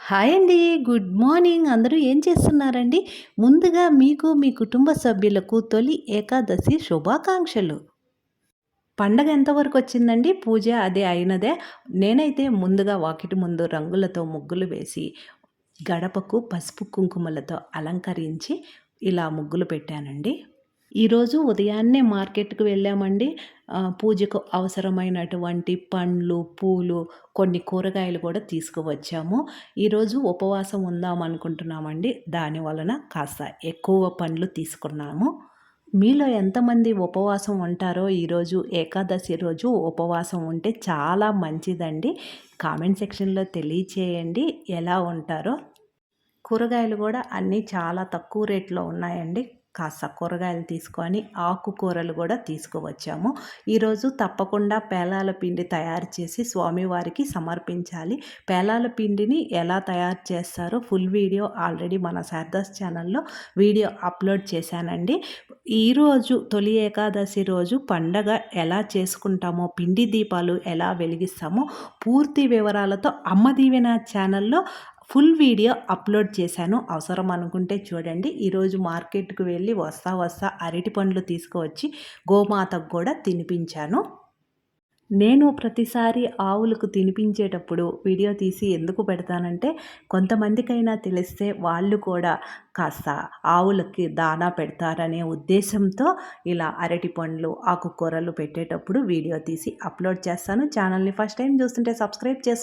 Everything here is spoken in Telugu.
హాయ్ అండి. Good morning. అందరూ ఏం చేస్తున్నారండి? ముందుగా మీకు, మీ కుటుంబ సభ్యులకు తొలి ఏకాదశి శుభాకాంక్షలు. పండగ ఎంతవరకొచ్చిందండి? పూజ అది అయినదే. నేనైతే ముందుగా వాకిటి ముందు రంగులతో ముగ్గులు వేసి, గడపకు పసుపు, కుంకుమలతో అలంకరించి ఇలా ముగ్గులు పెట్టానండి. ఈరోజు ఉదయాన్నే మార్కెట్‌కి వెళ్ళామండి. పూజకు అవసరమైనటువంటి పండ్లు, పూలు, కొన్ని కూరగాయలు కూడా తీసుకువచ్చాము. ఈరోజు ఉపవాసం ఉందాం అనుకుంటున్నామండి. దాని వలన కాస్త ఎక్కువ పండ్లు తీసుకున్నాము. మీలో ఎంతమంది ఉపవాసం ఉంటారో ఈరోజు ఏకాదశి రోజు ఉపవాసం ఉంటే చాలా మంచిదండి. కామెంట్ సెక్షన్‌లో తెలియచేయండి ఎలా ఉంటారో. కూరగాయలు గూడా అన్నీ చాలా తక్కువ రేట్‌లో ఉన్నాయండి. కాస్త కూరగాయలు తీసుకొని ఆకుకూరలు గూడా తీసుకువచ్చాము. ఈరోజు తప్పకుండా పేలాల పిండి తయారు చేసి స్వామివారికి సమర్పించాలి. పేలాల పిండిని ఎలా తయారు చేస్తారో ఫుల్ వీడియో ఆల్రెడీ మన శారదాస్ ఛానల్‌లో వీడియో అప్‌లోడ్ చేశానండి. ఈరోజు తొలి ఏకాదశి రోజు పండగ ఎలా చేసుకుంటామో, పిండి దీపాలు ఎలా వెలిగిస్తామో పూర్తి వివరాలతో అమ్మ దీవెన ఛానల్‌లో ఫుల్ వీడియో అప్లోడ్ చేశాను. అవసరం అనుకుంటే చూడండి. ఈరోజు మార్కెట్‌కి వెళ్ళి వస్తా అరటి పండ్లు తీసుకువచ్చి గోమాతకు కూడా తినిపించాను. నేను ప్రతిసారి ఆవులకు తినిపించేటప్పుడు వీడియో తీసి ఎందుకు పెడతానంటే, కొంతమందికైనా తెలిస్తే వాళ్ళు కూడా కాస్త ఆవులకి దానా పెడతారనే ఉద్దేశంతో ఇలా అరటి పండ్లు, ఆకుకూరలు పెట్టేటప్పుడు వీడియో తీసి అప్లోడ్ చేస్తాను. ఛానల్‌ని ఫస్ట్ టైం చూస్తుంటే సబ్స్క్రైబ్